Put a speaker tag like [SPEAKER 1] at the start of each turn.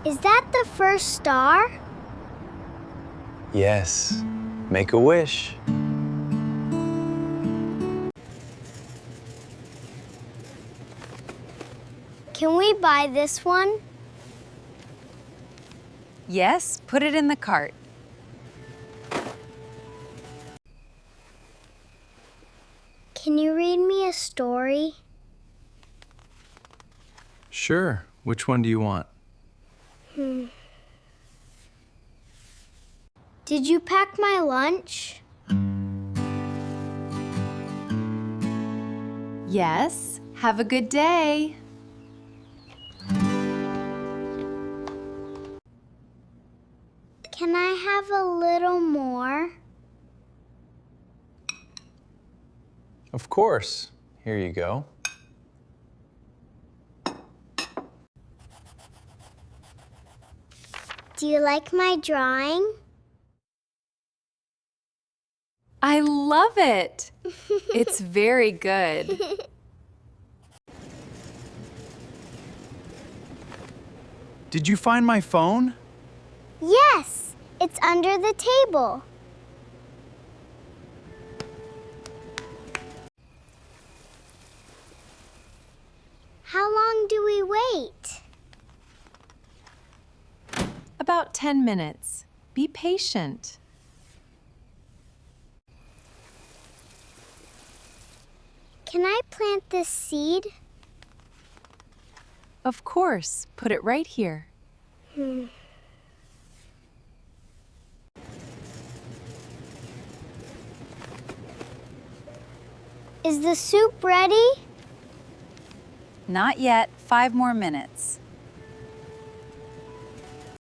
[SPEAKER 1] Is that the first star?
[SPEAKER 2] Yes. Make a wish.
[SPEAKER 1] Can we buy this one?
[SPEAKER 3] Yes, put it in the cart.
[SPEAKER 1] Can you read me a story?
[SPEAKER 2] Sure. Which one do you want?
[SPEAKER 1] Did you pack my lunch?
[SPEAKER 3] Yes, have a good day.
[SPEAKER 1] Can I have a little more?
[SPEAKER 2] Of course. Here you go.
[SPEAKER 1] Do you like my drawing?
[SPEAKER 3] I love it. It's very good.
[SPEAKER 2] Did you find my phone?
[SPEAKER 1] Yes, it's under the table. How long do we wait?
[SPEAKER 3] About 10 minutes. Be patient.
[SPEAKER 1] Can I plant this seed?
[SPEAKER 3] Of course, put it right here.
[SPEAKER 1] Is the soup ready?
[SPEAKER 3] Not yet, 5 more minutes.